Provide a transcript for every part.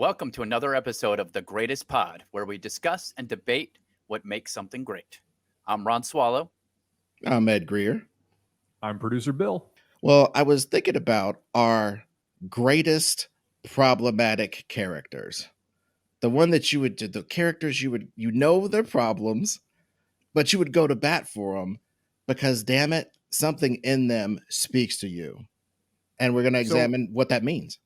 welcome to another episode of The Greatest Pod, where we discuss and debate what makes something great. I'm Ron Swallow. I'm Ed Greer. I'm producer Bill. Well, I was thinking about our greatest problematic characters. The one that the characters you know their problems, but you would go to bat for them because, damn it, something in them speaks to you. And we're going to examine what that means.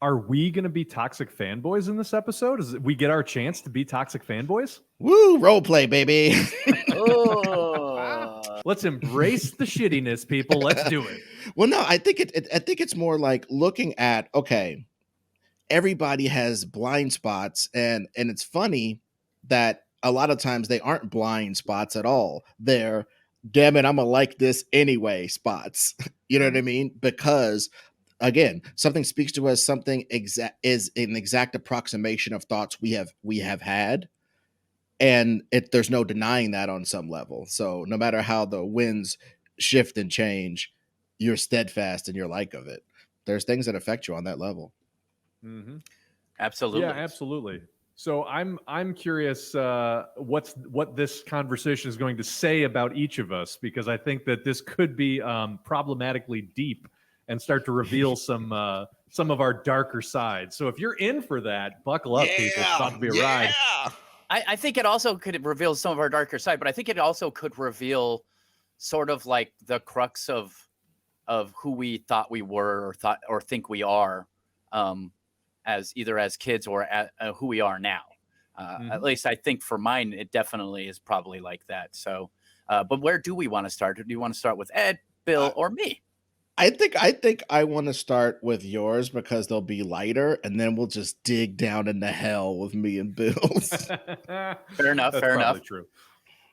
Are we going to be toxic fanboys in this episode? We get our chance to be toxic fanboys? Woo, role play, baby. Let's embrace the shittiness, people. Let's do it. Well, no, I think it's more like looking at, okay, everybody has blind spots, and it's funny that a lot of times they aren't blind spots at all. They're, damn it, I'm gonna like this anyway spots. You know what I mean? Because again, something speaks to us, something is an exact approximation of thoughts we have had. And there's no denying that on some level. So no matter how the winds shift and change, you're steadfast in your like of it. There's things that affect you on that level. Mm-hmm. Absolutely. Yeah, absolutely. So I'm curious what this conversation is going to say about each of us, because I think that this could be problematically deep and start to reveal some of our darker sides. So if you're in for that, buckle up, people. It's about to be a ride. I think it also could reveal some of our darker side, but I think it also could reveal sort of like the crux of who we thought we were or think we are, as either as kids or who we are now. At least I think for mine, it definitely is probably like that. So, but where do we want to start? Do you want to start with Ed, Bill, or me? I think I want to start with yours because they'll be lighter, and then we'll just dig down into hell with me and Bill's. Fair enough. That's fair enough. True.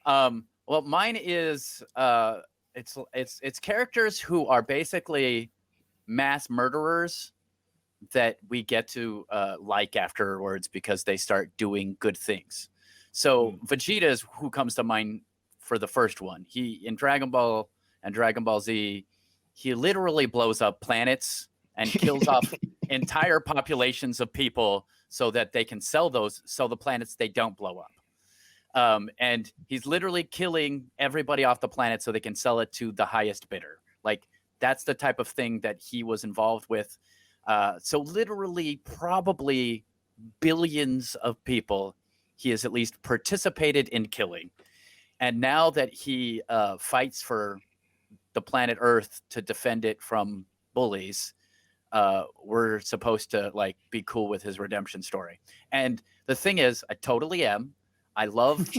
Well, mine is it's characters who are basically mass murderers that we get to like afterwards because they start doing good things. So Vegeta is who comes to mind for the first one. He in Dragon Ball and Dragon Ball Z, he literally blows up planets and kills off entire populations of people so that they can sell the planets they don't blow up. And he's literally killing everybody off the planet so they can sell it to the highest bidder. Like, that's the type of thing that he was involved with. So literally probably billions of people he has at least participated in killing. And now that he fights for the planet Earth to defend it from bullies, we're supposed to like be cool with his redemption story. And the thing is, I totally am. I love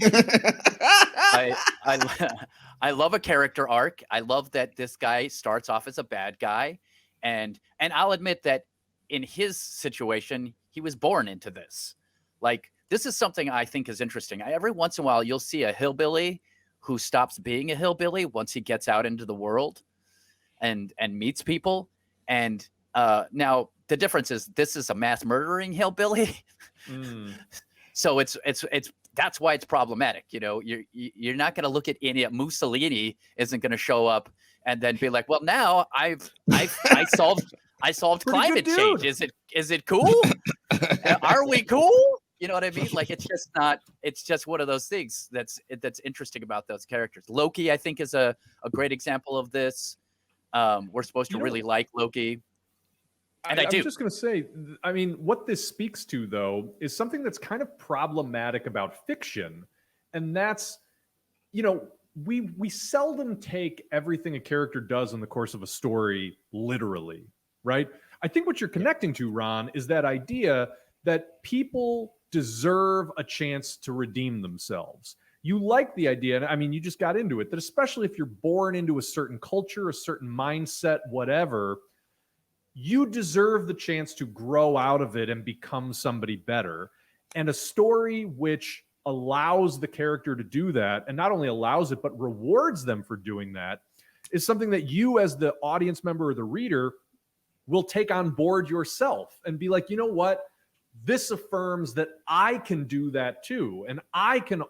I love a character arc. I love that this guy starts off as a bad guy, and I'll admit that in his situation, he was born into this. Like, this is something I think is interesting. Every once in a while, you'll see a hillbilly who stops being a hillbilly once he gets out into the world and meets people. And now the difference is this is a mass murdering hillbilly. So it's that's why it's problematic. You know, you're not going to look at any Mussolini isn't going to show up and then be like, well, now I solved climate change. Is it cool? Are we cool? You know what I mean? Like, it's just one of those things that's interesting about those characters. Loki, I think, is a great example of this. We're supposed to really like Loki. And I do. I'm just going to say, I mean, what this speaks to, though, is something that's kind of problematic about fiction. And that's, you know, we seldom take everything a character does in the course of a story literally, right? I think what you're connecting to, Ron, is that idea that people deserve a chance to redeem themselves. You like the idea, and I mean, you just got into it, that especially if you're born into a certain culture, a certain mindset, whatever, you deserve the chance to grow out of it and become somebody better. And a story which allows the character to do that, and not only allows it, but rewards them for doing that, is something that you as the audience member or the reader will take on board yourself and be like, you know what? This affirms that I can do that too. And I can,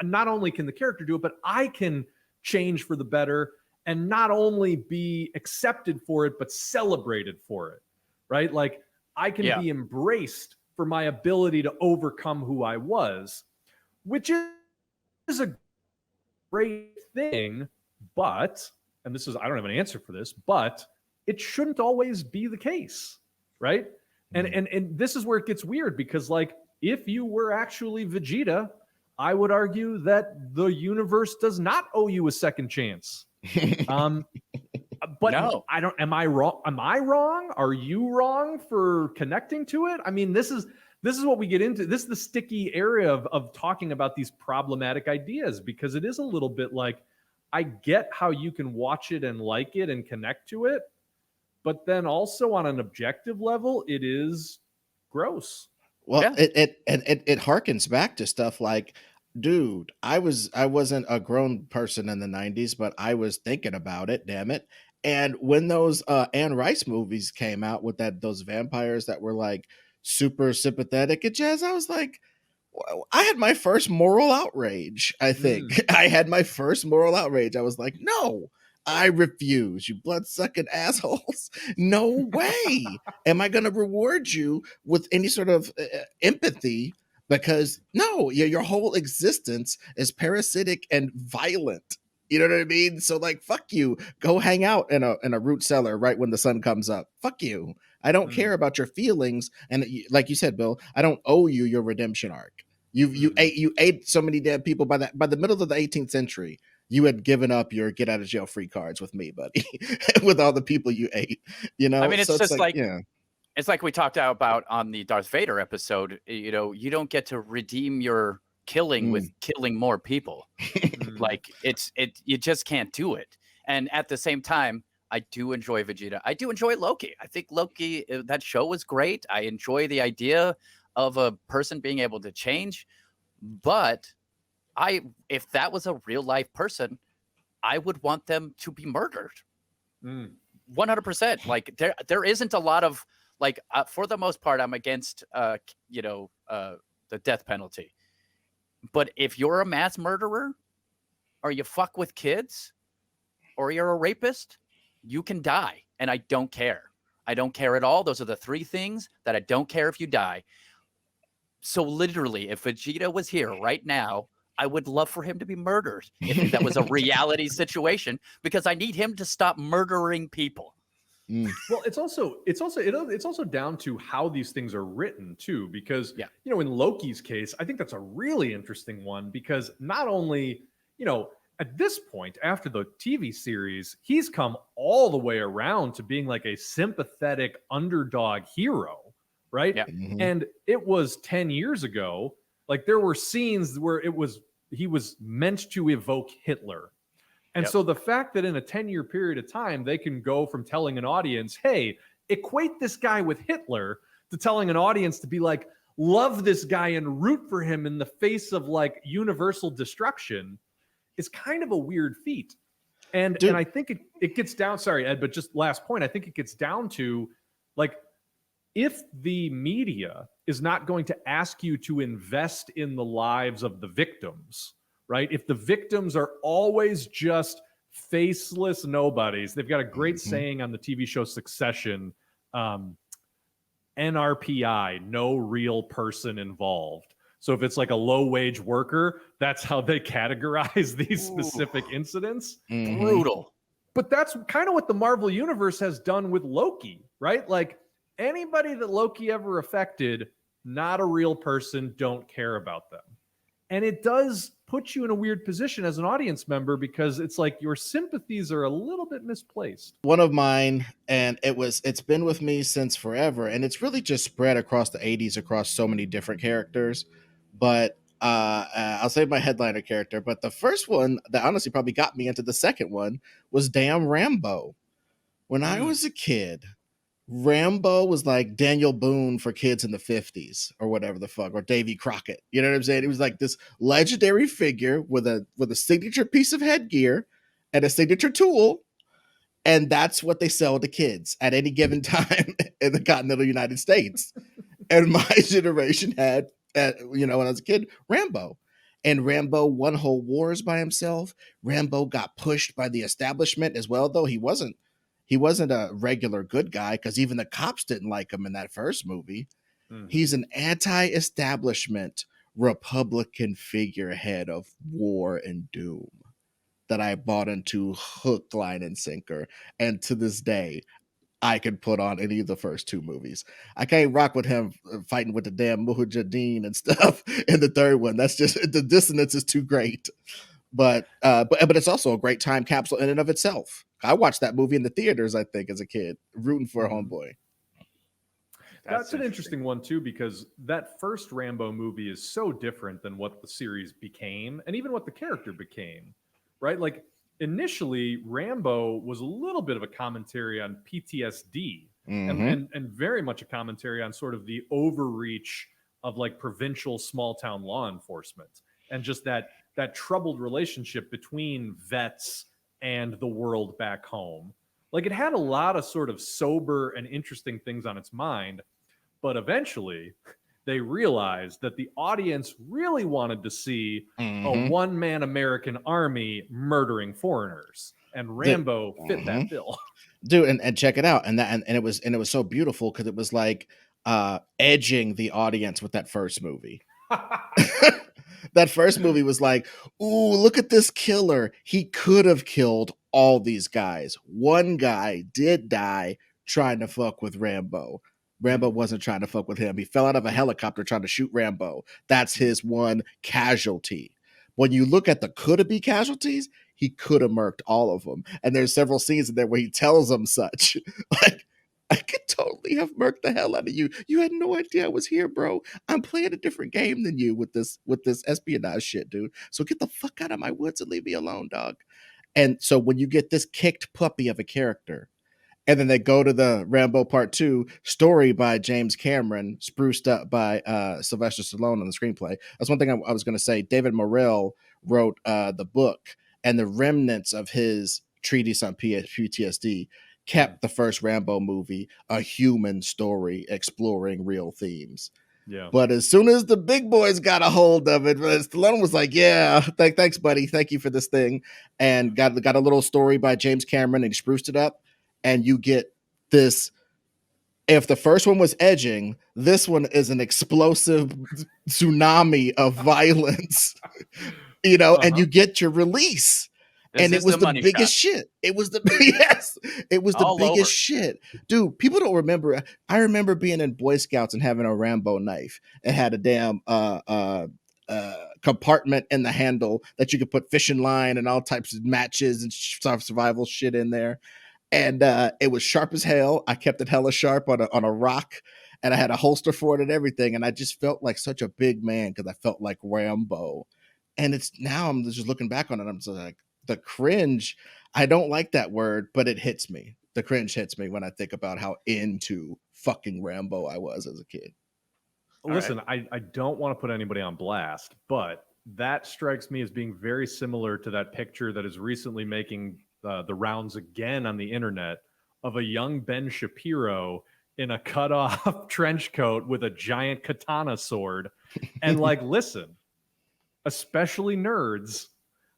not only can the character do it, but I can change for the better and not only be accepted for it, but celebrated for it, right? Like, I can be embraced for my ability to overcome who I was, which is a great thing, but, and this is, I don't have an answer for this, but it shouldn't always be the case, right? And this is where it gets weird, because like, if you were actually Vegeta, I would argue that the universe does not owe you a second chance. But No. I don't, am I wrong? Am I wrong? Are you wrong for connecting to it? I mean, this is what we get into. This is the sticky area of talking about these problematic ideas, because it is a little bit like, I get how you can watch it and like it and connect to it, but then also on an objective level, it is gross. Well, Yeah. it harkens back to stuff like, dude, I wasn't a grown person in the 90s, but I was thinking about it, damn it. And when those Anne Rice movies came out with those vampires that were like super sympathetic and jazz, I was like, I had my first moral outrage. I think I had my first moral outrage. I was like, no, I refuse, you blood-sucking assholes. No way am I going to reward you with any sort of empathy, because no, your whole existence is parasitic and violent. You know what I mean? So like, fuck you. Go hang out in a root cellar right when the sun comes up. Fuck you. I don't care about your feelings. And like you said, Bill, I don't owe you your redemption arc. You ate so many dead people by the middle of the 18th century. You had given up your get out of jail free cards with me, buddy, with all the people you ate. You know, I mean, it's so just like yeah. It's like we talked about on the Darth Vader episode. You know, you don't get to redeem your killing with killing more people. Like you just can't do it. And at the same time, I do enjoy Vegeta. I do enjoy Loki. I think Loki, that show was great. I enjoy the idea of a person being able to change. But if that was a real life person, I would want them to be murdered. 100%. Like there isn't a lot of like, for the most part, I'm against, the death penalty. But if you're a mass murderer, or you fuck with kids, or you're a rapist, you can die. And I don't care. I don't care at all. Those are the three things that I don't care if you die. So literally, if Vegeta was here right now, I would love for him to be murdered if that was a reality situation, because I need him to stop murdering people. Well, it's also down to how these things are written too, because in Loki's case, I think that's a really interesting one, because not only, at this point after the TV series, he's come all the way around to being like a sympathetic underdog hero, right? Yeah. And it was 10 years ago. Like there were scenes where he was meant to evoke Hitler. And so the fact that in a 10-year period of time, they can go from telling an audience, hey, equate this guy with Hitler, to telling an audience to be like, love this guy and root for him in the face of like universal destruction, is kind of a weird feat. And I think it gets down, sorry, Ed, but just last point, I think it gets down to like, if the media is not going to ask you to invest in the lives of the victims, right? If the victims are always just faceless nobodies, they've got a great saying on the TV show Succession, NRPI, no real person involved. So if it's like a low-wage worker, that's how they categorize these specific incidents. Brutal. But that's kind of what the Marvel Universe has done with Loki, right? Like anybody that Loki ever affected, not a real person, don't care about them. And it does put you in a weird position as an audience member, because it's like your sympathies are a little bit misplaced. One of mine, and it's been with me since forever, and it's really just spread across the 80s across so many different characters. But I'll save my headliner character. But the first one that honestly probably got me into the second one was damn Rambo. When I was a kid, Rambo was like Daniel Boone for kids in the 50s or whatever the fuck, or Davy Crockett. You know what I'm saying? It was like this legendary figure with a signature piece of headgear and a signature tool. And that's what they sell to kids at any given time in the continental United States. And my generation had, when I was a kid, Rambo. And Rambo won whole wars by himself. Rambo got pushed by the establishment as well, though he wasn't a regular good guy, because even the cops didn't like him in that first movie. Mhm. He's an anti-establishment Republican figurehead of war and doom that I bought into hook, line, and sinker. And to this day, I could put on any of the first two movies. I can't rock with him fighting with the damn Mujahideen and stuff in the third one. That's just, the dissonance is too great. But it's also a great time capsule in and of itself. I watched that movie in the theaters, I think, as a kid, rooting for a homeboy. That's an interesting one too, because that first Rambo movie is so different than what the series became, and even what the character became, right? Like initially, Rambo was a little bit of a commentary on PTSD, and very much a commentary on sort of the overreach of like provincial small town law enforcement, and just that troubled relationship between vets and the world back home. Like it had a lot of sort of sober and interesting things on its mind, but eventually they realized that the audience really wanted to see a one-man American army murdering foreigners, and Rambo fit that bill. Dude, and check it out. And it was so beautiful because it was like edging the audience with that first movie. That first movie was like, ooh, look at this killer. He could have killed all these guys. One guy did die trying to fuck with Rambo. Rambo wasn't trying to fuck with him. He fell out of a helicopter trying to shoot Rambo. That's his one casualty. When you look at the could-have-be casualties, he could have murked all of them. And there's several scenes in there where he tells them such. Like, I could totally have murked the hell out of you. You had no idea I was here, bro. I'm playing a different game than you with this espionage shit, dude. So get the fuck out of my woods and leave me alone, dog. And so when you get this kicked puppy of a character, and then they go to the Rambo Part 2 story by James Cameron, spruced up by Sylvester Stallone on the screenplay. That's one thing I was going to say. David Morrell wrote the book, and the remnants of his treatise on PTSD kept the first Rambo movie a human story exploring real themes. Yeah. But as soon as the big boys got a hold of it, Stallone was like, yeah, thanks, buddy. Thank you for this thing. And got a little story by James Cameron and he spruced it up. And you get this. If the first one was edging, this one is an explosive tsunami of violence, and you get your release. And it was the biggest shit. It was the it was the biggest shit. Dude, people don't remember. I remember being in Boy Scouts and having a Rambo knife. It had a damn compartment in the handle that you could put fishing line and all types of matches and survival shit in there. And it was sharp as hell. I kept it hella sharp on a rock, and I had a holster for it and everything. And I just felt like such a big man because I felt like Rambo. And it's now I'm just looking back on it. I'm just like, the cringe. I don't like that word, but it hits me. The cringe hits me when I think about how into fucking Rambo I was as a kid. Listen, right. I don't want to put anybody on blast, but that strikes me as being very similar to that picture that is recently making the rounds again on the internet of a young Ben Shapiro in a cut-off trench coat with a giant katana sword. And like, listen, especially nerds,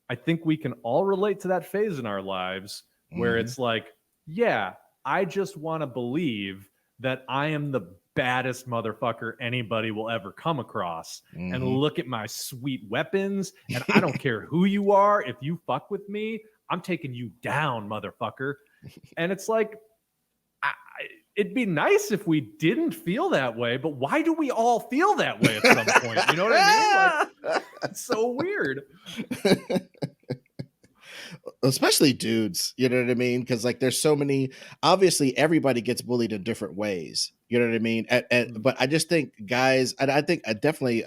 I think we can all relate to that phase in our lives where it's like, yeah, I just want to believe that I am the baddest motherfucker anybody will ever come across. And look at my sweet weapons. And I don't care who you are. If you fuck with me, I'm taking you down, motherfucker. And it's like, it'd be nice if we didn't feel that way, but why do we all feel that way at some point? You know what I mean? Like, it's so weird. Especially dudes, you know what I mean? Because like there's so many, obviously everybody gets bullied in different ways, you know what I mean? But I just think guys, and I think definitely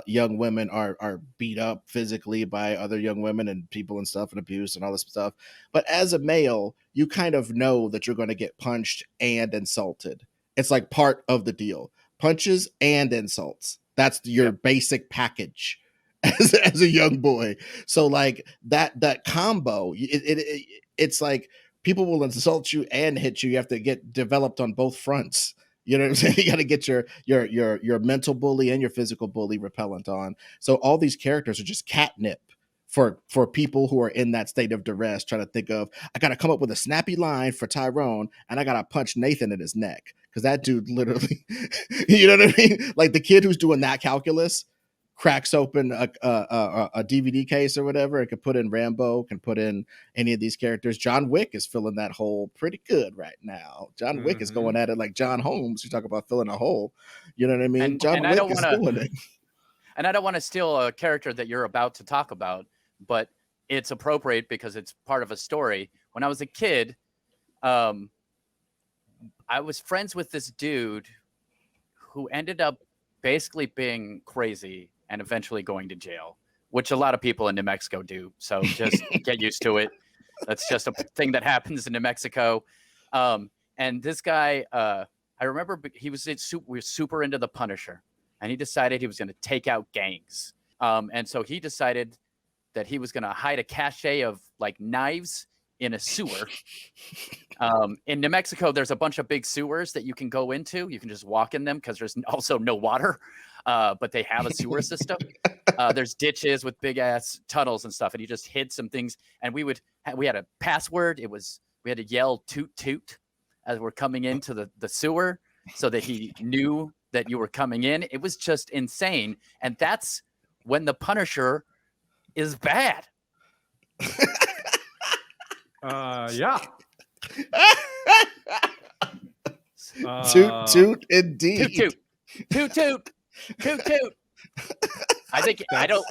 young women are beat up physically by other young women and people and stuff and abuse and all this stuff. But as a male, you kind of know that you're going to get punched and insulted. It's like part of the deal. Punches and insults. That's your basic package. As a young boy, so like that combo, it's like people will insult you and hit you. You have to get developed on both fronts. You know what I'm saying? You got to get your mental bully and your physical bully repellent on. So all these characters are just catnip for people who are in that state of duress, trying to think of, I gotta come up with a snappy line for Tyrone, and I gotta punch Nathan in his neck because that dude literally, you know what I mean? Like the kid who's doing that calculus cracks open a DVD case or whatever, and can put in Rambo, can put in any of these characters. John Wick is filling that hole pretty good right now. John Wick is going at it like John Holmes. You talk about filling a hole, you know what I mean? John Wick is doing it. And I don't want to steal a character that you're about to talk about, but it's appropriate because it's part of a story. When I was a kid, I was friends with this dude who ended up basically being crazy and eventually going to jail, which a lot of people in New Mexico do. So just get used to it. That's just a thing that happens in New Mexico. And this guy, I remember we were super into The Punisher, and he decided he was going to take out gangs. And so he decided that he was going to hide a cache of like knives in a sewer. In New Mexico, there's a bunch of big sewers that you can go into. You can just walk in them because there's also no water, but they have a sewer system. There's ditches with big ass tunnels and stuff, and you just hid some things. And we had a password. We had to yell toot toot as we're coming into the sewer so that he knew that you were coming in. It was just insane. And that's when the Punisher is bad. Yeah. Toot toot indeed. Toot toot. Toot toot. Toot toot. I don't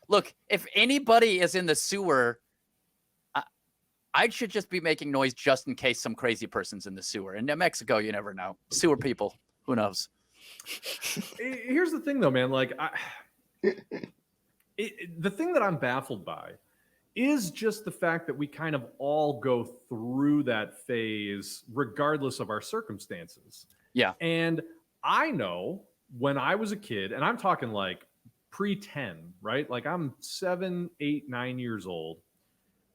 look, if anybody is in the sewer, I should just be making noise just in case some crazy person's in the sewer. In New Mexico, you never know. Sewer people, who knows? Here's the thing, though, man. Like, the thing that I'm baffled by is just the fact that we kind of all go through that phase regardless of our circumstances. Yeah. And I know when I was a kid, and I'm talking like pre-10, right? Like I'm 7, 8, 9 years old,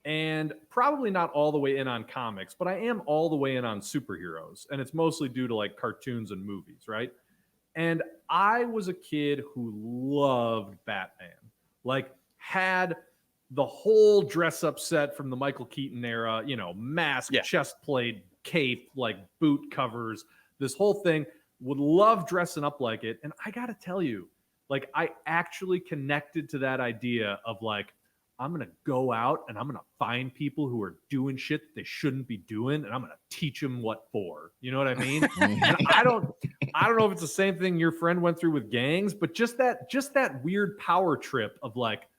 and probably not all the way in on comics, but I am all the way in on superheroes. And it's mostly due to like cartoons and movies, right? And I was a kid who loved Batman, like had the whole dress up set from the Michael Keaton era, you know, mask, chest plate, cape, like boot covers, this whole thing. Would love dressing up like it. And I got to tell you, like, I actually connected to that idea of like, I'm going to go out and I'm going to find people who are doing shit that they shouldn't be doing. And I'm going to teach them what for, you know what I mean? And I don't know if it's the same thing your friend went through with gangs, but just that weird power trip of like,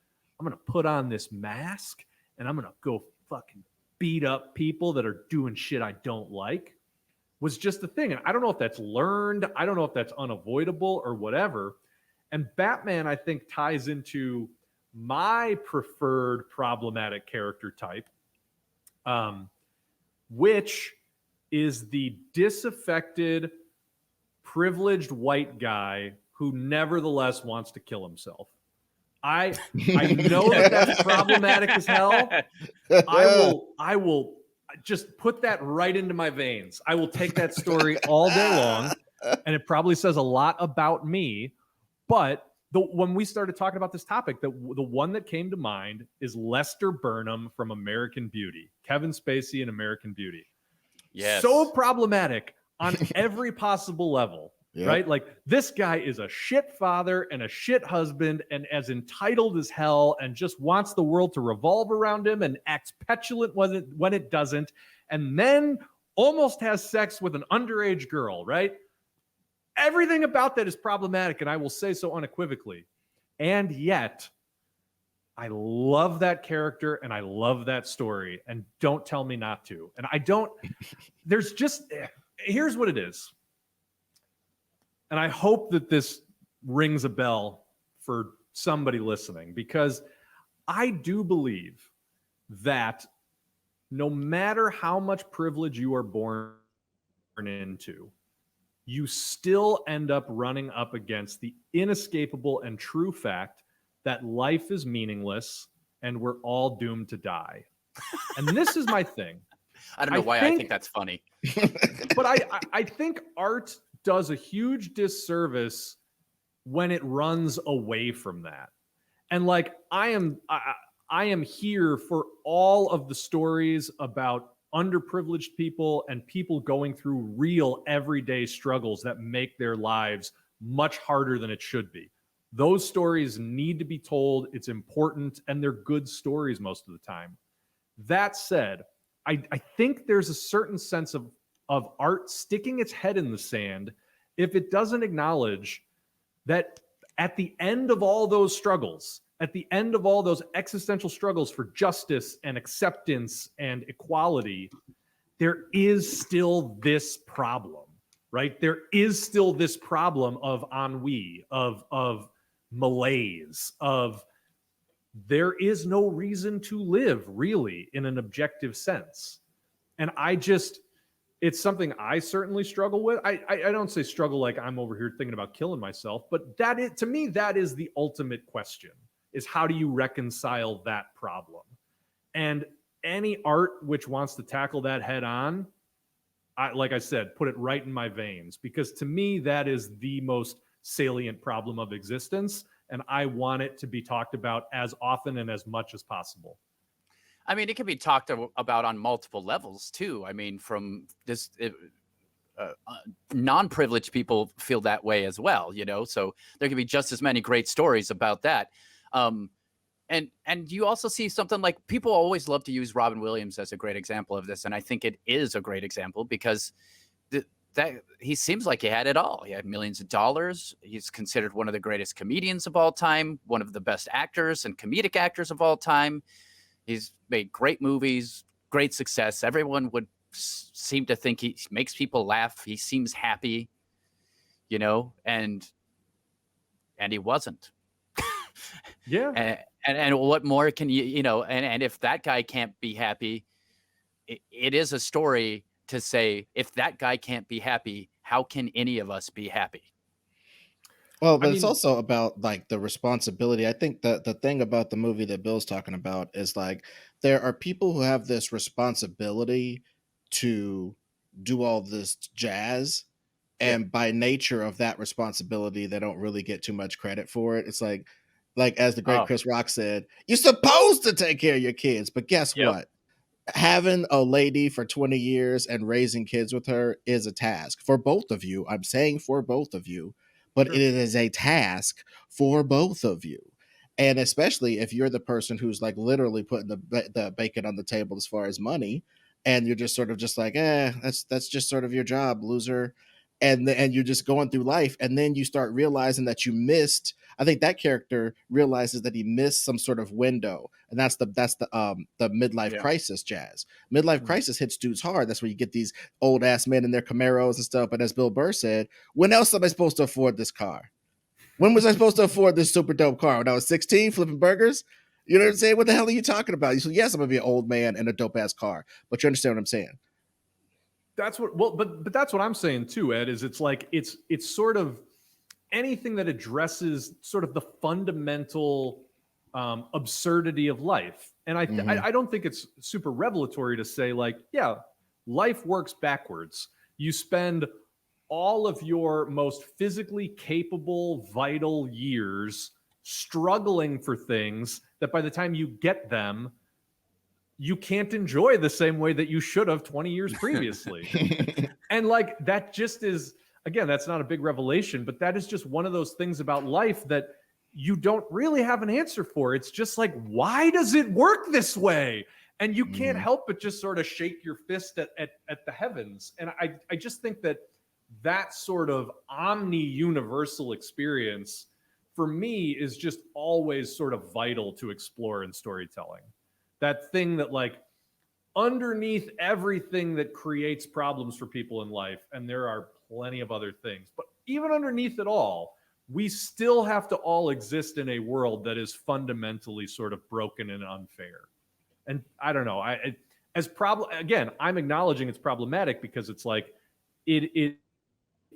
I'm going to put on this mask and I'm going to go fucking beat up people that are doing shit I don't like was just the thing. And I don't know if that's learned. I don't know if that's unavoidable or whatever. And Batman, I think, ties into my preferred problematic character type, which is the disaffected, privileged white guy who nevertheless wants to kill himself. I know that's problematic as hell. I will just put that right into my veins. I will take that story all day long, and it probably says a lot about me. But when we started talking about this topic, the one that came to mind is Lester Burnham from American Beauty, Kevin Spacey in American Beauty. Yes. So problematic on every possible level. Yep. Right? Like this guy is a shit father and a shit husband and as entitled as hell and just wants the world to revolve around him and acts petulant when it doesn't. And then almost has sex with an underage girl, right? Everything about that is problematic. And I will say so unequivocally. And yet I love that character and I love that story. And don't tell me not to. And here's what it is. And I hope that this rings a bell for somebody listening, because I do believe that no matter how much privilege you are born into, you still end up running up against the inescapable and true fact that life is meaningless and we're all doomed to die. And this is my thing. I don't know why I think that's funny. But I think art does a huge disservice when it runs away from that. And like, I am here for all of the stories about underprivileged people and people going through real everyday struggles that make their lives much harder than it should be. Those stories need to be told. It's important, and they're good stories most of the time. That said, I think there's a certain sense of art sticking its head in the sand if it doesn't acknowledge that at the end of all those struggles, at the end of all those existential struggles for justice and acceptance and equality, there is still this problem, right? There is still this problem of ennui, of malaise, of there is no reason to live really in an objective sense. And it's something I certainly struggle with. I don't say struggle like I'm over here thinking about killing myself, but to me, that is the ultimate question, is how do you reconcile that problem? And any art which wants to tackle that head on, like I said, put it right in my veins, because to me, that is the most salient problem of existence. And I want it to be talked about as often and as much as possible. I mean, it can be talked about on multiple levels too. I mean, from this, non-privileged people feel that way as well, so there can be just as many great stories about that. And you also see something like, people always love to use Robin Williams as a great example of this. And I think it is a great example because that he seems like he had it all. He had millions of dollars. He's considered one of the greatest comedians of all time, one of the best actors and comedic actors of all time. He's made great movies, great success. Everyone would seem to think he makes people laugh. He seems happy, and he wasn't. Yeah. And what more can and if that guy can't be happy, it is a story to say, if that guy can't be happy, how can any of us be happy? Well, but it's also about like the responsibility. I think that the thing about the movie that Bill's talking about is like, there are people who have this responsibility to do all this jazz. And by nature of that responsibility, they don't really get too much credit for it. It's like as the great Chris Rock said, you're supposed to take care of your kids. But guess what? Having a lady for 20 years and raising kids with her is a task for both of you. I'm saying for both of you, but it is a task for both of you. And especially if you're the person who's like literally putting the bacon on the table as far as money, and you're just sort of just like, that's just sort of your job, loser. And you're just going through life, and then you start realizing that you missed. I think that character realizes that he missed some sort of window, and that's the midlife crisis jazz. Midlife crisis hits dudes hard. That's where you get these old ass men in their Camaros and stuff. But as Bill Burr said, when else am I supposed to afford this car? When was I supposed to afford this super dope car? When I was 16, flipping burgers? You know what I'm saying? What the hell are you talking about? So yes, I'm gonna be an old man in a dope ass car, but you understand what I'm saying? That's what, but that's what I'm saying too, Ed, is it's like, it's sort of anything that addresses sort of the fundamental absurdity of life. And I don't think it's super revelatory to say like, yeah, life works backwards. You spend all of your most physically capable, vital years struggling for things that by the time you get them, you can't enjoy the same way that you should have 20 years previously. And like, that just is, again, that's not a big revelation, but that is just one of those things about life that you don't really have an answer for. It's just like, why does it work this way? And you can't help but just sort of shake your fist at the heavens. And I just think that sort of omni-universal experience for me is just always sort of vital to explore in storytelling. That thing that like underneath everything that creates problems for people in life, and there are plenty of other things, but even underneath it all, we still have to all exist in a world that is fundamentally sort of broken and unfair. And I don't know, again, I'm acknowledging it's problematic because it's like it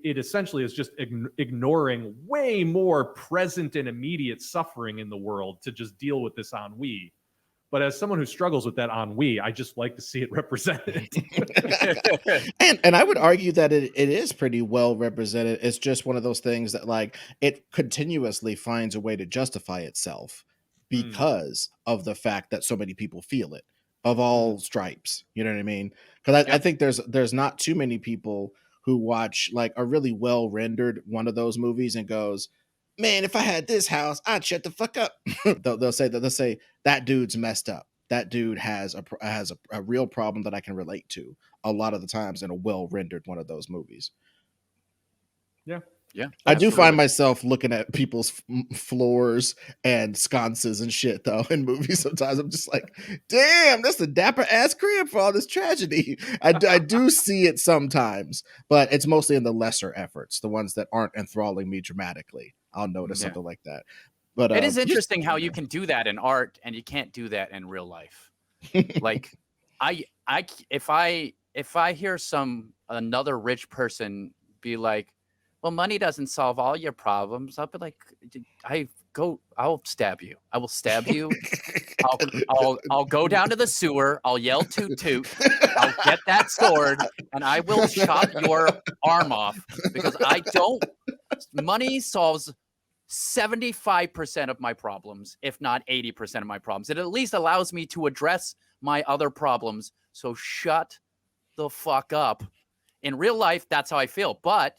essentially is just ignoring way more present and immediate suffering in the world to just deal with this ennui. But as someone who struggles with that ennui, I just like to see it represented. and I would argue that it is pretty well represented. It's just one of those things that like it continuously finds a way to justify itself. because of the fact that so many people feel it of all stripes. You know what I mean? Because I think there's not too many people who watch like a really well rendered one of those movies and goes, man, if I had this house, I'd shut the fuck up. they'll say that dude's messed up. That dude has a real problem that I can relate to a lot of the times in a well rendered one of those movies. Yeah. Yeah. I do find myself looking at people's floors and sconces and shit though in movies. Sometimes I'm just like, damn, that's a dapper ass crib for all this tragedy. I do see it sometimes, but it's mostly in the lesser efforts, the ones that aren't enthralling me dramatically. I'll notice something like that. But it is interesting how you can do that in art and you can't do that in real life. Like if I hear another rich person be like, well, money doesn't solve all your problems, I'll be like, I'll stab you. I will stab you. I'll go down to the sewer. I'll yell toot toot. I'll get that sword and I will chop your arm off because money solves 75% of my problems, if not 80% of my problems. It at least allows me to address my other problems. So shut the fuck up. In real life, that's how I feel. But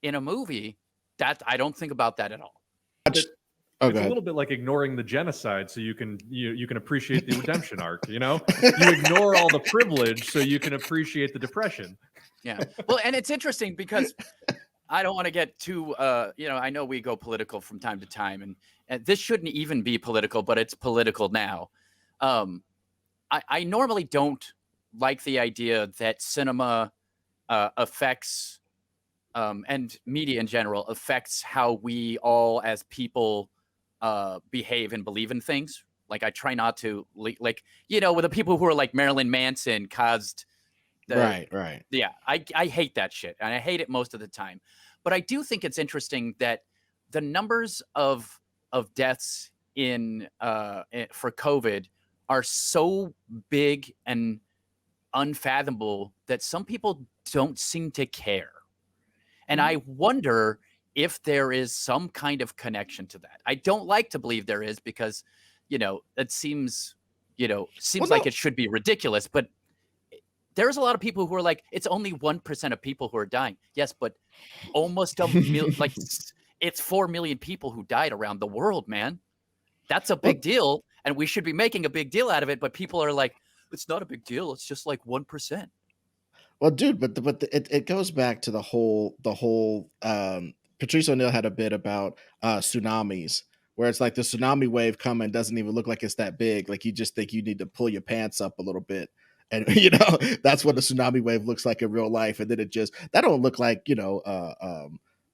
in a movie, that I don't think about that at all. It's a little bit like ignoring the genocide so you can appreciate the redemption arc, you know? You ignore all the privilege so you can appreciate the depression. Yeah. Well, and it's interesting because I don't want to get too I know we go political from time to time and this shouldn't even be political, but it's political now. I normally don't like the idea that cinema affects and media in general affects how we all as people behave and believe in things. Like I try not to with the people who are like Marilyn Manson caused right. Yeah, I hate that shit and I hate it most of the time. But I do think it's interesting that the numbers of deaths for COVID are so big and unfathomable that some people don't seem to care. And I wonder if there is some kind of connection to that. I don't like to believe there is because, it seems like it should be ridiculous. But there's a lot of people who are like, it's only 1% of people who are dying. Yes, but almost it's 4 million people who died around the world, man. That's a big deal. And we should be making a big deal out of it. But people are like, it's not a big deal. It's just like 1%. Well, dude, but it goes back to the whole Patrice O'Neill had a bit about tsunamis where it's like the tsunami wave coming doesn't even look like it's that big. Like you just think you need to pull your pants up a little bit. And that's what a tsunami wave looks like in real life. And then that don't look like,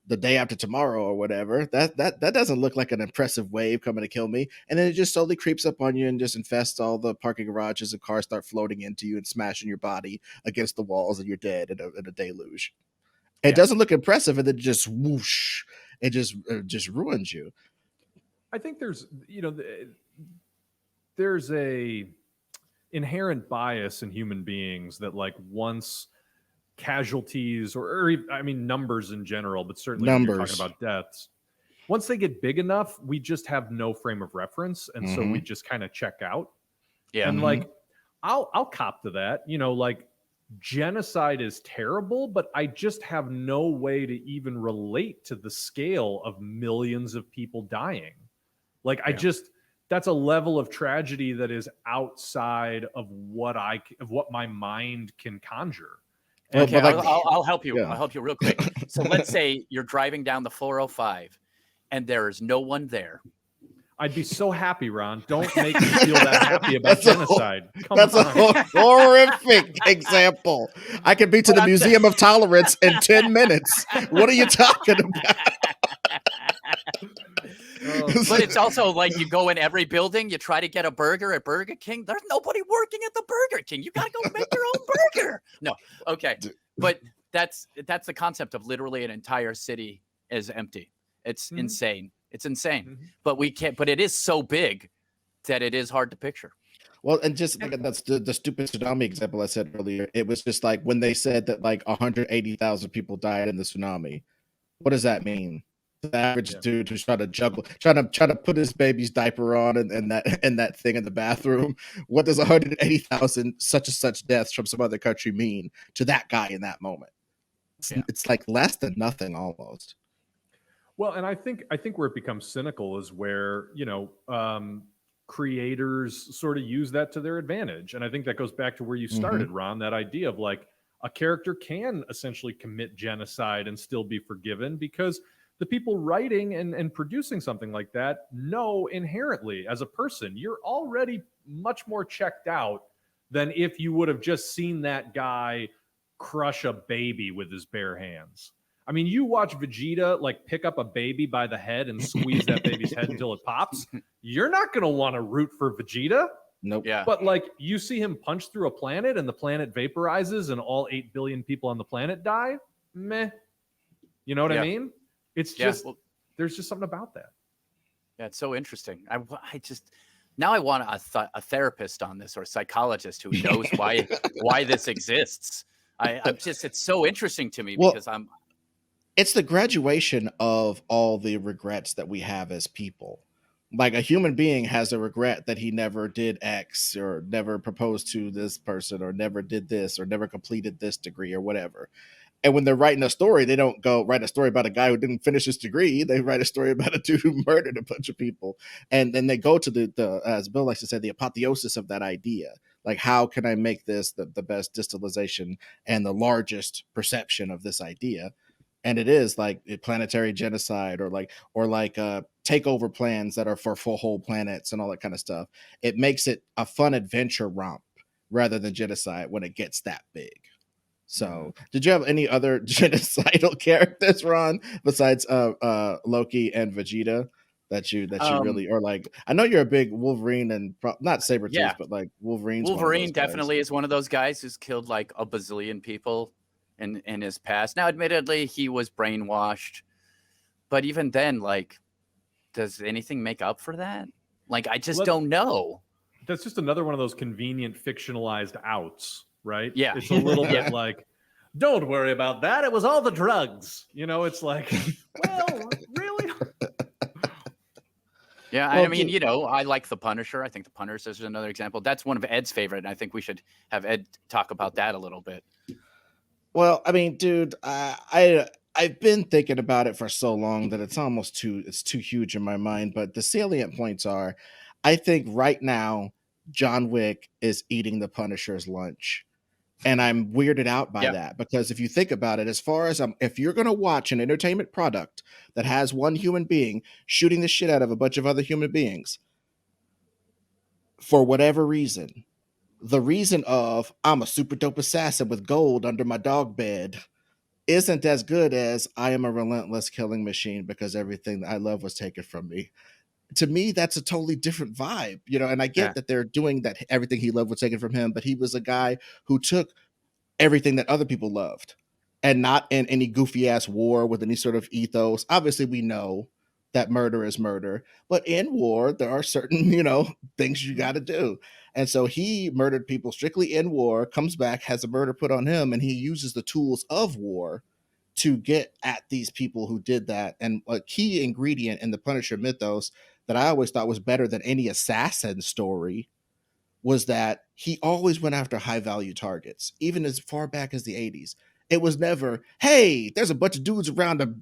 the day after tomorrow or whatever. That doesn't look like an impressive wave coming to kill me. And then it just slowly creeps up on you and just infests all the parking garages and cars start floating into you and smashing your body against the walls and you're dead in a deluge. It doesn't look impressive and then just whoosh, it just ruins you. I think there's a inherent bias in human beings that like once casualties or numbers in general, but certainly when you're talking about deaths, once they get big enough, we just have no frame of reference. And so we just kind of check out. Yeah. And like, I'll cop to that, like genocide is terrible, but I just have no way to even relate to the scale of millions of people dying. Like that's a level of tragedy that is outside of what my mind can conjure. Okay, I'll help you. Yeah. I'll help you real quick. So let's say you're driving down the 405 and there is no one there. I'd be so happy, Ron. Don't make me feel that happy about genocide. That's a horrific example. I could be to the Museum of Tolerance in 10 minutes. What are you talking about? But it's also like you go in every building, you try to get a burger at Burger King. There's nobody working at the Burger King. You got to go make your own burger. No. Okay. But that's the concept of literally an entire city is empty. It's insane. It's insane. But it is so big that it is hard to picture. Well, and just like that's the stupid tsunami example I said earlier. It was just like when they said that like 180,000 people died in the tsunami. What does that mean? The average dude who's trying to juggle, trying to put his baby's diaper on and that thing in the bathroom. What does 180,000 such and such deaths from some other country mean to that guy in that moment? It's like less than nothing almost. Well, and I think where it becomes cynical is where, creators sort of use that to their advantage. And I think that goes back to where you started, Ron, that idea of like a character can essentially commit genocide and still be forgiven because the people writing and producing something like that know inherently as a person, you're already much more checked out than if you would have just seen that guy crush a baby with his bare hands. I mean, you watch Vegeta like pick up a baby by the head and squeeze that baby's head until it pops. You're not going to want to root for Vegeta. Nope. Yeah. But like you see him punch through a planet and the planet vaporizes and all 8 billion people on the planet die. Meh. You know what I mean? It's just, there's just something about that. Yeah, it's so interesting. I just, now I want a therapist on this or a psychologist who knows why this exists. I'm just, it's so interesting to me because it's the graduation of all the regrets that we have as people. Like a human being has a regret that he never did X or never proposed to this person or never did this or never completed this degree or whatever. And when they're writing a story, they don't go write a story about a guy who didn't finish his degree. They write a story about a dude who murdered a bunch of people. And then they go to the as Bill likes to say, the apotheosis of that idea. Like, how can I make this the best distillation and the largest perception of this idea? And it is like a planetary genocide or takeover plans that are for full whole planets and all that kind of stuff. It makes it a fun adventure romp rather than genocide when it gets that big. So, did you have any other genocidal characters, Ron, besides Loki and Vegeta that you really, or like? I know you're a big Wolverine and not Sabretooth, but like Wolverine definitely is one of those guys who's killed like a bazillion people in his past. Now, admittedly, he was brainwashed, but even then, like, does anything make up for that? Like, I just don't know. That's just another one of those convenient fictionalized outs. Right? Yeah. It's a little bit like, don't worry about that. It was all the drugs. It's like, well, really? Yeah. I mean, I like the Punisher. I think the Punisher is another example. That's one of Ed's favorite. And I think we should have Ed talk about that a little bit. Well, I mean, dude, I've been thinking about it for so long that it's too huge in my mind. But the salient points are, I think right now, John Wick is eating the Punisher's lunch. And I'm weirded out by that because if you think about it, as far as if you're going to watch an entertainment product that has one human being shooting the shit out of a bunch of other human beings, for whatever reason, the reason of I'm a super dope assassin with gold under my dog bed isn't as good as I am a relentless killing machine because everything that I love was taken from me. To me, that's a totally different vibe, and I get that they're doing that. Everything he loved was taken from him, but he was a guy who took everything that other people loved and not in any goofy ass war with any sort of ethos. Obviously, we know that murder is murder, but in war, there are certain, things you got to do. And so he murdered people strictly in war, comes back, has a murder put on him, and he uses the tools of war to get at these people who did that. And a key ingredient in the Punisher mythos that I always thought was better than any assassin story was that he always went after high value targets, even as far back as the 80s. It was never, hey, there's a bunch of dudes around the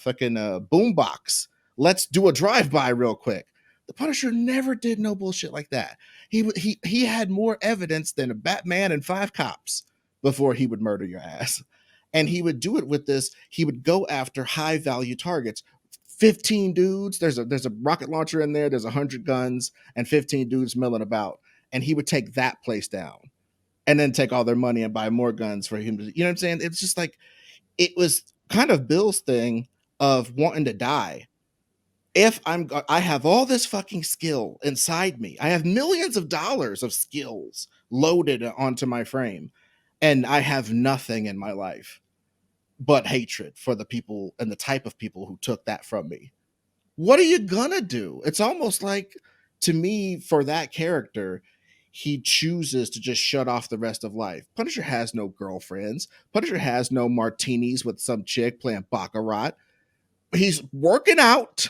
fucking boombox. Let's do a drive by real quick. The Punisher never did no bullshit like that. He had more evidence than a Batman and 5 cops before he would murder your ass. And he would do it with this. He would go after high value targets. 15 dudes. There's a rocket launcher in there. There's 100 guns and 15 dudes milling about. And he would take that place down and then take all their money and buy more guns for him to, you know what I'm saying? It's just like, it was kind of Bill's thing of wanting to die. If I have all this fucking skill inside me, I have millions of dollars of skills loaded onto my frame, and I have nothing in my life but hatred for the people and the type of people who took that from me. What are you gonna do? It's almost like, to me, for that character, he chooses to just shut off the rest of life. Punisher has no girlfriends. Punisher has no martinis with some chick playing baccarat. He's working out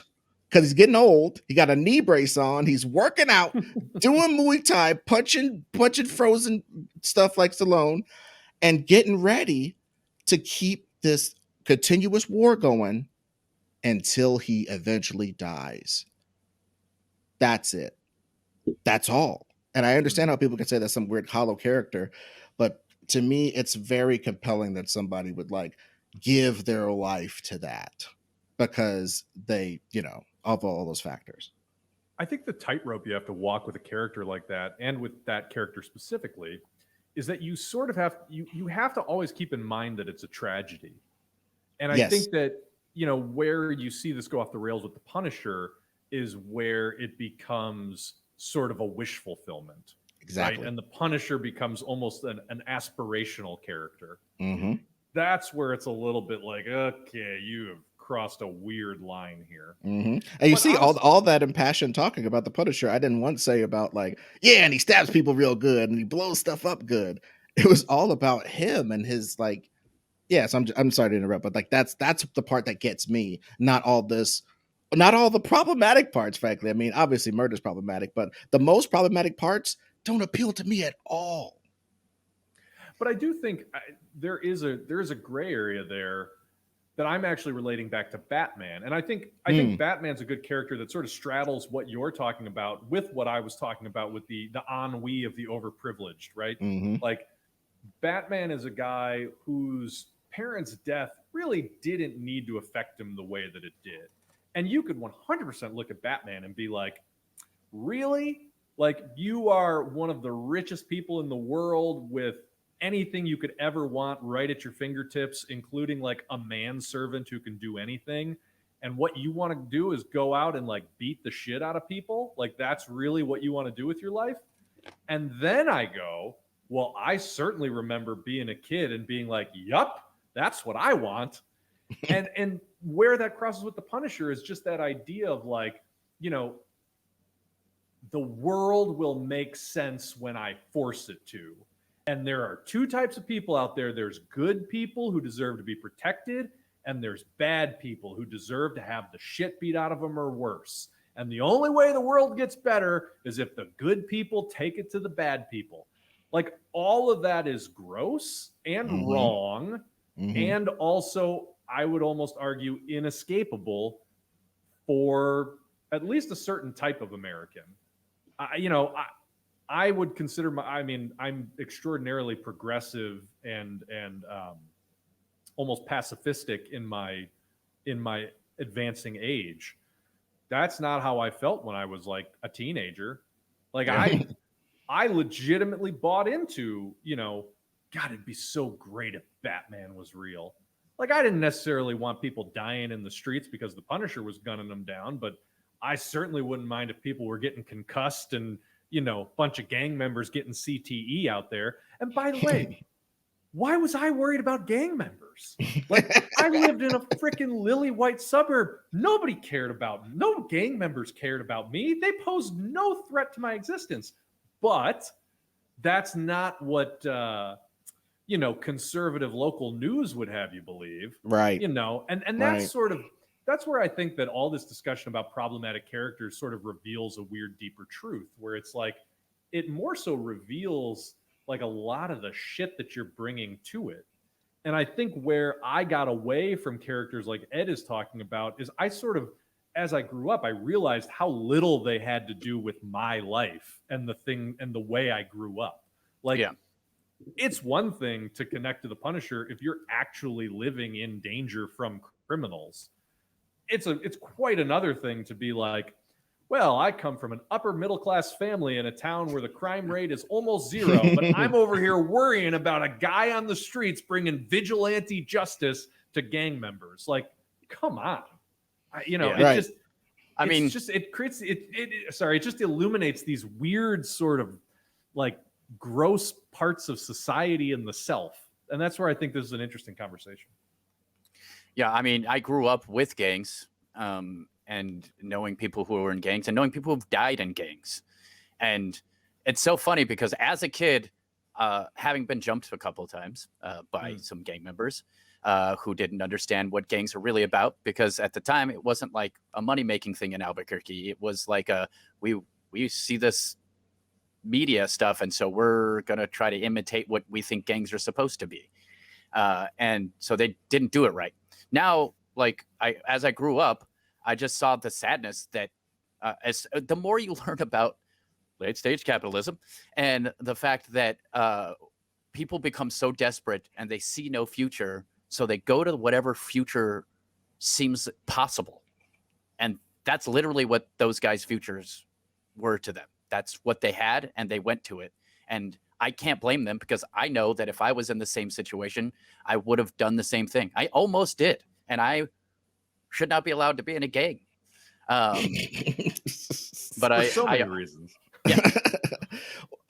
because he's getting old. He got a knee brace on. He's working out, doing Muay Thai, punching frozen stuff like Stallone, and getting ready to keep this continuous war going until he eventually dies. That's it. That's all. And I understand how people can say that's some weird hollow character, but to me, it's very compelling that somebody would like give their life to that because they, of all those factors. I think the tightrope you have to walk with a character like that, and with that character specifically, is that you sort of you have to always keep in mind that it's a tragedy. And I think that, where you see this go off the rails with the Punisher is where it becomes sort of a wish fulfillment. Exactly. Right? And the Punisher becomes almost an aspirational character. Mm-hmm. That's where it's a little bit like, okay, you have crossed a weird line here. Mm-hmm. And you see all that impassioned talking about the Punisher. I didn't once say about like, yeah, and he stabs people real good and he blows stuff up good. It was all about him and his like, yes, I'm sorry to interrupt, but like that's the part that gets me, not all the problematic parts, frankly. I mean, obviously murder's problematic, but the most problematic parts don't appeal to me at all. But I do think there is a gray area there that I'm actually relating back to Batman. And I think Batman's a good character that sort of straddles what you're talking about with what I was talking about with the ennui of the overprivileged, right? Mm-hmm. Like Batman is a guy whose parents' death really didn't need to affect him the way that it did. And you could 100% look at Batman and be like, really? Like, you are one of the richest people in the world with anything you could ever want right at your fingertips, including like a manservant who can do anything. And what you want to do is go out and like beat the shit out of people. Like, that's really what you want to do with your life. And then I go, well, I certainly remember being a kid and being like, yup, that's what I want. and where that crosses with the Punisher is just that idea of like, the world will make sense when I force it to. And there are two types of people out there. There's good people who deserve to be protected, and there's bad people who deserve to have the shit beat out of them or worse. And the only way the world gets better is if the good people take it to the bad people. Like, all of that is gross and wrong, and also, I would almost argue, inescapable for at least a certain type of American. I would consider I'm extraordinarily progressive and almost pacifistic in my advancing age. That's not how I felt when I was like a teenager. Like I legitimately bought into, God, it'd be so great if Batman was real. Like, I didn't necessarily want people dying in the streets because the Punisher was gunning them down, but I certainly wouldn't mind if people were getting concussed and, a bunch of gang members getting CTE out there. And by the way, why was I worried about gang members? Like, I lived in a freaking lily white suburb. No gang members cared about me. They posed no threat to my existence. But that's not what, conservative local news would have you believe. Right. And that's right. That's where I think that all this discussion about problematic characters sort of reveals a weird, deeper truth, where it's like, it more so reveals like a lot of the shit that you're bringing to it. And I think where I got away from characters like Ed is talking about is I sort of, as I grew up, I realized how little they had to do with my life and the way I grew up. Like, It's one thing to connect to the Punisher if you're actually living in danger from criminals. It's quite another thing to be like, well, I come from an upper middle class family in a town where the crime rate is almost zero, but I'm over here worrying about a guy on the streets bringing vigilante justice to gang members. Like, come on, it just illuminates these weird sort of like gross parts of society and the self, and that's where I think this is an interesting conversation. Yeah, I mean, I grew up with gangs, and knowing people who were in gangs and knowing people who've died in gangs. And it's so funny because as a kid, having been jumped a couple of times by some gang members who didn't understand what gangs are really about, because at the time it wasn't like a money-making thing in Albuquerque. It was like we see this media stuff, and so we're going to try to imitate what we think gangs are supposed to be. And so they didn't do it right. Now, like as I grew up, I just saw the sadness that as the more you learn about late stage capitalism and the fact that people become so desperate and they see no future, so they go to whatever future seems possible. And that's literally what those guys' futures were to them. That's what they had, and they went to it. And I can't blame them, because I know that if I was in the same situation, I would have done the same thing. I almost did, and I should not be allowed to be in a gang. But for so many reasons. Yeah.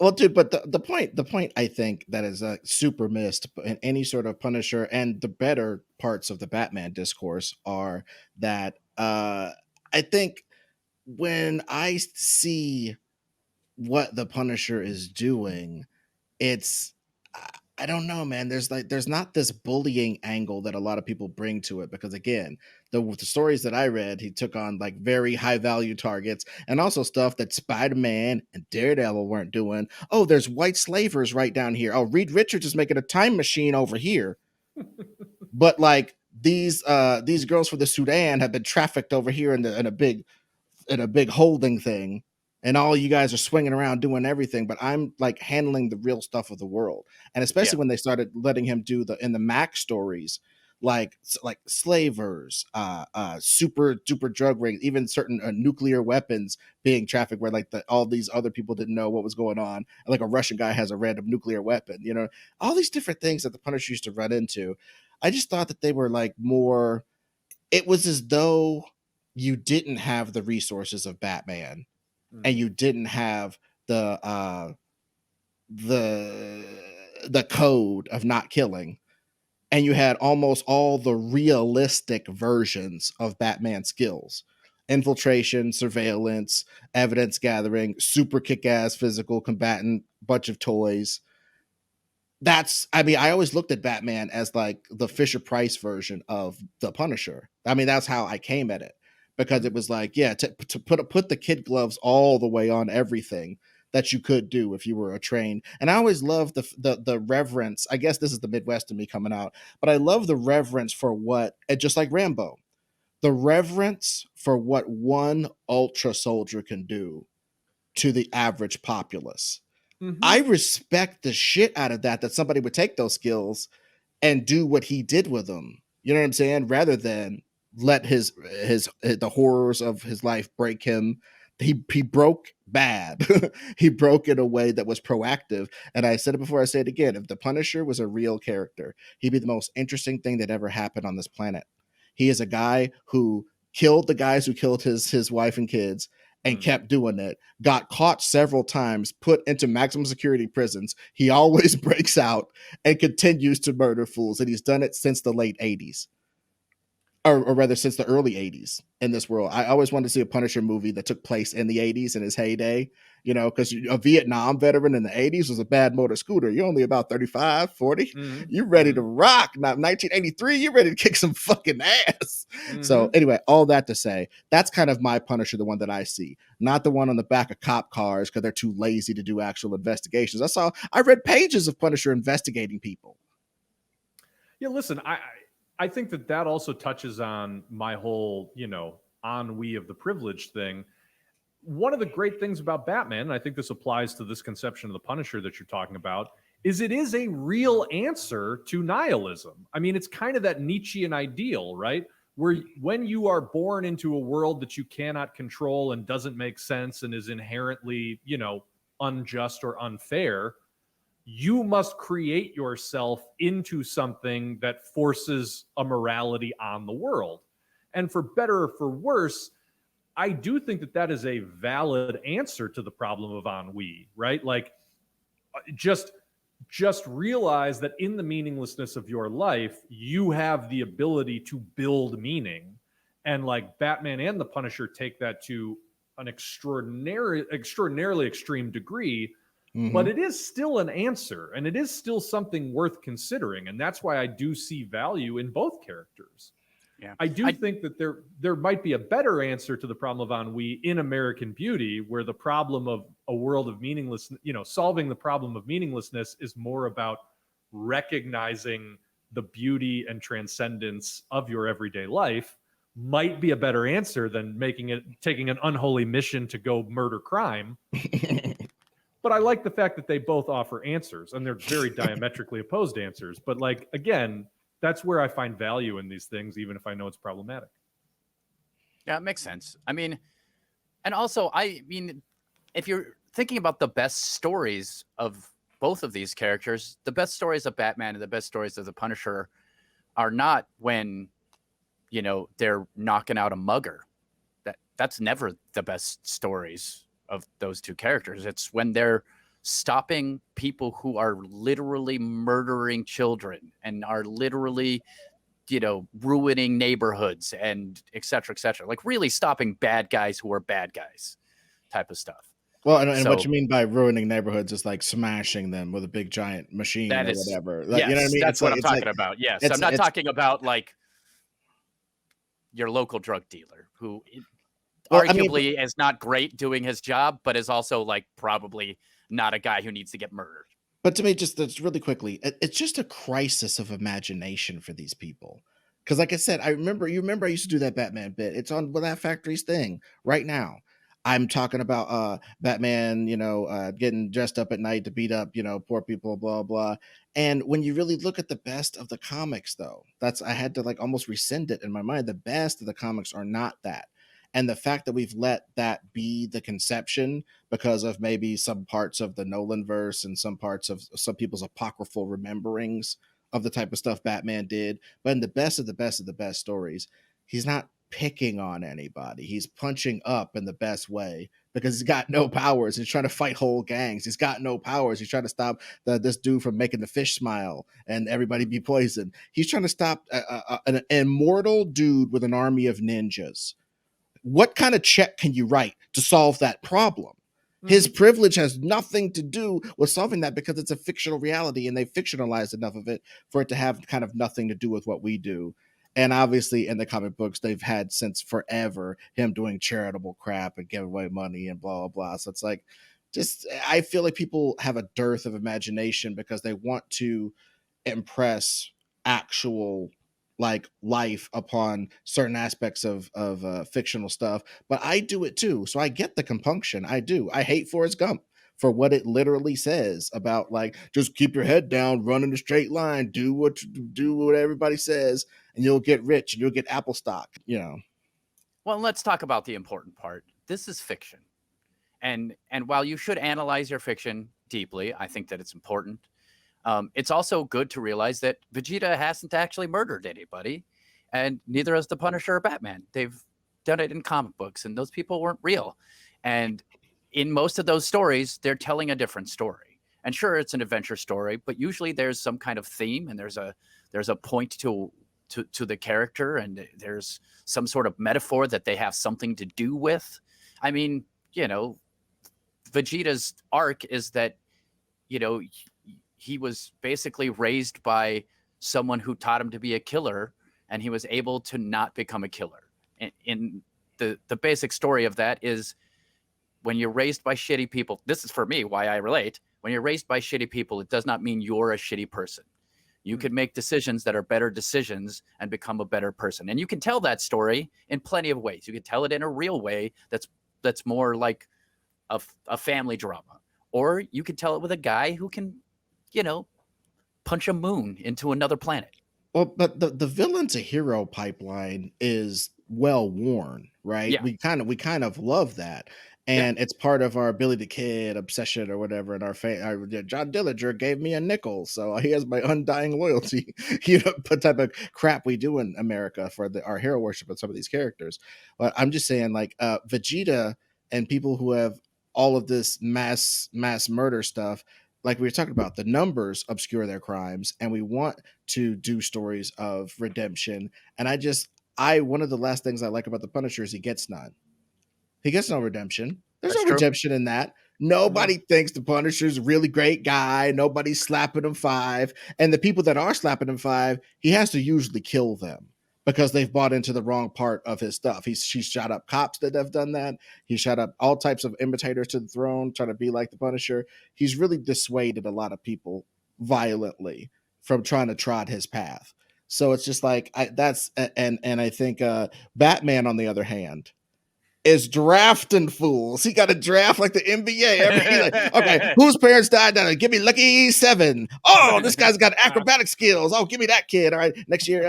Well, dude, but the point I think that is super missed in any sort of Punisher and the better parts of the Batman discourse are that I think when I see what the Punisher is doing, it's I don't know, man. There's not this bullying angle that a lot of people bring to it, because again, the stories that I read, he took on like very high value targets, and also stuff that Spider-Man and Daredevil weren't doing. Oh, there's white slavers right down here. Oh, Reed Richards is making a time machine over here. But like these girls for the Sudan have been trafficked over here in a big holding thing, and all you guys are swinging around doing everything, but I'm like handling the real stuff of the world. And especially when they started letting him do in the Mac stories, like slavers, super duper drug rings, even certain nuclear weapons being trafficked, where like all these other people didn't know what was going on, and like a Russian guy has a random nuclear weapon, all these different things that the Punisher used to run into. I just thought that they were like more, it was as though you didn't have the resources of Batman, and you didn't have the code of not killing, and you had almost all the realistic versions of Batman skills: infiltration, surveillance, evidence gathering, super kick-ass physical combatant, bunch of toys. I always looked at Batman as like the Fisher Price version of the Punisher. That's how I came at it, because it was like, yeah, to put the kid gloves all the way on everything that you could do if you were a trained. And I always love the reverence. I guess this is the Midwest in me coming out, but I love the reverence for just like Rambo, the reverence for what one ultra soldier can do to the average populace. I respect the shit out of that somebody would take those skills and do what he did with them. You know what I'm saying? Rather than let the horrors of his life break him. He broke bad. He broke in a way that was proactive. And I said it before, I say it again. If the Punisher was a real character, he'd be the most interesting thing that ever happened on this planet. He is a guy who killed the guys who killed his wife and kids, and kept doing it, got caught several times, put into maximum security prisons. He always breaks out and continues to murder fools. And he's done it since the late 80s. Or rather, since the early 80s in this world. I always wanted to see a Punisher movie that took place in the 80s in his heyday, because a Vietnam veteran in the 80s was a bad motor scooter. You're only about 35, 40. You're ready to rock. Now, 1983, you're ready to kick some fucking ass. So anyway, all that to say, that's kind of my Punisher, the one that I see. Not the one on the back of cop cars because they're too lazy to do actual investigations. I read pages of Punisher investigating people. Yeah, listen, I think that also touches on my whole, ennui of the privilege thing. One of the great things about Batman, and I think this applies to this conception of the Punisher that you're talking about, is it is a real answer to nihilism. It's kind of that Nietzschean ideal, right? Where when you are born into a world that you cannot control and doesn't make sense and is inherently, unjust or unfair, you must create yourself into something that forces a morality on the world. And for better or for worse, I do think that is a valid answer to the problem of ennui, right? Like, just realize that in the meaninglessness of your life, you have the ability to build meaning. And like Batman and the Punisher take that to an extraordinarily extreme degree, but Mhm. it is still an answer, and it is still something worth considering. And that's why I do see value in both characters. Yeah. I do think that there might be a better answer to the problem of ennui in American Beauty, where the problem of a world of meaningless, solving the problem of meaninglessness is more about recognizing the beauty and transcendence of your everyday life, might be a better answer than taking an unholy mission to go murder crime. But I like the fact that they both offer answers, and they're very diametrically opposed answers. But like, again, that's where I find value in these things, even if I know it's problematic. Yeah, it makes sense. I mean, and also, I mean, if you're thinking about the best stories of both of these characters, the best stories of Batman and the best stories of the Punisher are not when, they're knocking out a mugger. That's never the best stories of those two characters. It's when they're stopping people who are literally murdering children and are literally, ruining neighborhoods and et cetera, et cetera. Like really stopping bad guys who are bad guys type of stuff. Well, and what So you mean by ruining neighborhoods is like smashing them with a big giant machine that or is, whatever. Like, you know what I yes, mean? that's what I'm talking about. Yes. I'm not it's talking about like your local drug dealer who well, I mean, arguably is not great doing his job, but is also like probably not a guy who needs to get murdered. but to me, just really quickly, it's just a crisis of imagination for these people. Because, like I said, you remember I used to do that Batman bit. It's on Laugh Factory's thing right now. I'm talking about Batman, getting dressed up at night to beat up, poor people, blah blah. And when you really look at the best of the comics, though, I had to like almost rescind it in my mind. The best of the comics are not that. And the fact that we've let that be the conception because of maybe some parts of the Nolan verse and some parts of some people's apocryphal rememberings of the type of stuff Batman did. But in the best of the best of the best stories, he's not picking on anybody. He's punching up in the best way because he's got no powers. He's trying to fight whole gangs. He's got no powers. He's trying to stop this dude from making the fish smile and everybody be poisoned. He's trying to stop an immortal dude with an army of ninjas. What kind of check can you write to solve that problem? His privilege has nothing to do with solving that because it's a fictional reality and they fictionalized enough of it for it to have kind of nothing to do with what we do. And obviously, in the comic books, they've had since forever him doing charitable crap and giving away money and blah, blah, blah. So it's like, I feel like people have a dearth of imagination because they want to impress actual like life upon certain aspects of fictional stuff, but I do it too, so I get the compunction. I hate Forrest Gump for what it literally says about like just keep your head down, run in a straight line, do what everybody says, and you'll get rich and you'll get Apple stock. Well, let's talk about the important part. This is fiction. And while you should analyze your fiction deeply, I think that it's important. It's also good to realize that Vegeta hasn't actually murdered anybody, and neither has the Punisher or Batman. They've done it in comic books, and those people weren't real. And in most of those stories, they're telling a different story. And sure, it's an adventure story, but usually there's some kind of theme, and there's a point to the character, and there's some sort of metaphor that they have something to do with. I mean, Vegeta's arc is that, he was basically raised by someone who taught him to be a killer, and he was able to not become a killer. In the basic story of that is when you're raised by shitty people, this is for me why I relate. When you're raised by shitty people, it does not mean you're a shitty person. You can make decisions that are better decisions and become a better person. And you can tell that story in plenty of ways. You can tell it in a real way that's more like a family drama. Or you could tell it with a guy who can, punch a moon into another planet. Well, but the villain to hero pipeline is well worn, right? Yeah. We kind of love that, Yeah. and it's part of our Billy the Kid obsession or whatever. And John Dillinger gave me a nickel, so he has my undying loyalty. The type of crap we do in America for our hero worship of some of these characters. But I'm just saying, like Vegeta and people who have all of this mass murder stuff. Like we were talking about, the numbers obscure their crimes, and we want to do stories of redemption. And one of the last things I like about the Punisher is he gets none. He gets no redemption. There's That's no true. redemption in that. Nobody thinks the Punisher's a really great guy. Nobody's slapping him 5. And the people that are slapping him 5, he has to usually kill them because they've bought into the wrong part of his stuff. She's shot up cops that have done that. He shot up all types of imitators to the throne, trying to be like the Punisher. He's really dissuaded a lot of people violently from trying to trod his path. So it's just like I think Batman, on the other hand, is drafting fools. He got a draft like the NBA. Like, okay, whose parents died? Give me Lucky 7. Oh, this guy's got acrobatic skills. Oh, give me that kid. All right, next year,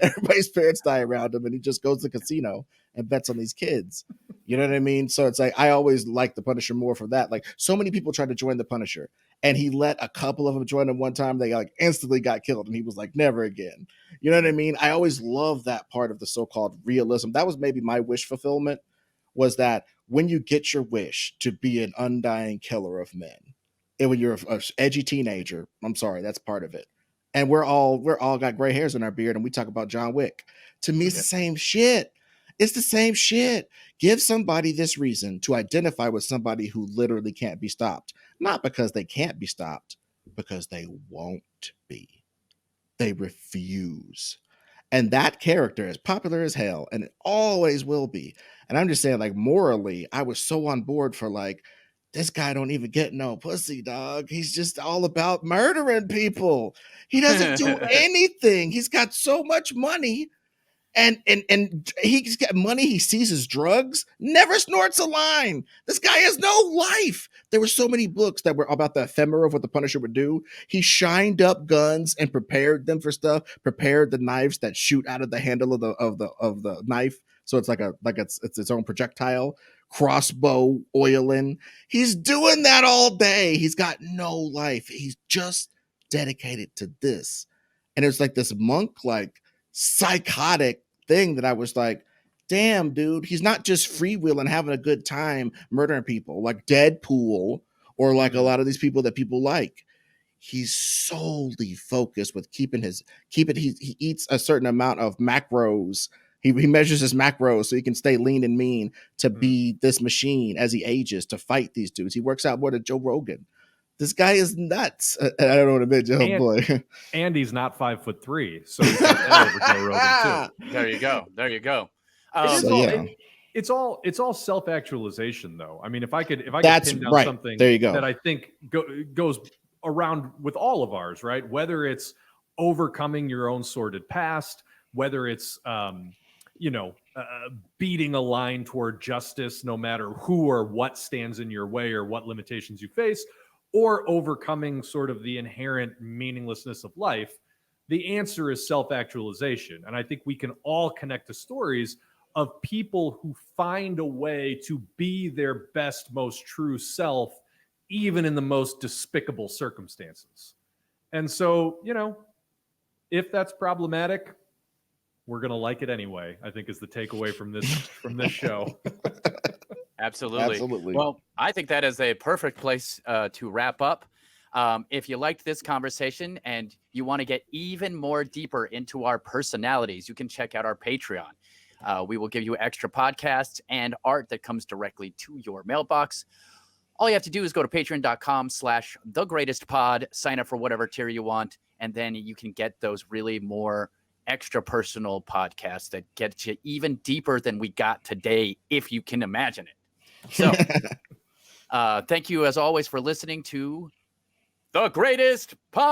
everybody's parents die around him, and he just goes to the casino and bets on these kids. You know what I mean? So it's like I always like the Punisher more for that. Like so many people tried to join the Punisher, and he let a couple of them join him one time. They like instantly got killed, and he was like, never again. You know what I mean? I always love that part of the so-called realism. That was maybe my wish fulfillment, was that when you get your wish to be an undying killer of men, and when you're an edgy teenager, I'm sorry, that's part of it. And we're all got gray hairs in our beard, and we talk about John Wick. To me, it's the same shit. It's the same shit. Give somebody this reason to identify with somebody who literally can't be stopped. Not because they can't be stopped, because they won't be. They refuse. And that character is popular as hell, and it always will be. And I'm just saying, like, morally, I was so on board for like, this guy don't even get no pussy, dog. He's just all about murdering people. He doesn't do anything. He's got so much money. And he's got money. He seizes drugs, never snorts a line. This guy has no life. There were so many books that were about the ephemera of what the Punisher would do. He shined up guns and prepared them for stuff. Prepared the knives that shoot out of the handle of the knife, so it's it's its own projectile. Crossbow oiling. He's doing that all day. He's got no life. He's just dedicated to this, and it's like this monk psychotic thing that I was like, damn, dude, he's not just freewheeling, having a good time murdering people like Deadpool or like a lot of these people that people like. He's solely focused with he eats a certain amount of macros. He measures his macros so he can stay lean and mean to be this machine as he ages to fight these dudes. He works out more than Joe Rogan. This guy is nuts. I don't know what to admit, oh boy. And he's not 5'3", so he's got over Joe Rogan too. There you go. It's all self-actualization, though. I mean, if I could That's pin down right. something there you go. that I think goes around with all of ours, right? Whether it's overcoming your own sordid past, whether it's beating a line toward justice, no matter who or what stands in your way or what limitations you face, or overcoming sort of the inherent meaninglessness of life, the answer is self-actualization. And I think we can all connect to stories of people who find a way to be their best, most true self, even in the most despicable circumstances. And so, if that's problematic, we're going to like it anyway, I think is the takeaway from this show. Absolutely. Well, I think that is a perfect place to wrap up. If you liked this conversation and you want to get even more deeper into our personalities, you can check out our Patreon. We will give you extra podcasts and art that comes directly to your mailbox. All you have to do is go to patreon.com/thegreatestpod, sign up for whatever tier you want, and then you can get those really more extra personal podcasts that get you even deeper than we got today, if you can imagine it. So thank you as always for listening to The Greatest Pod.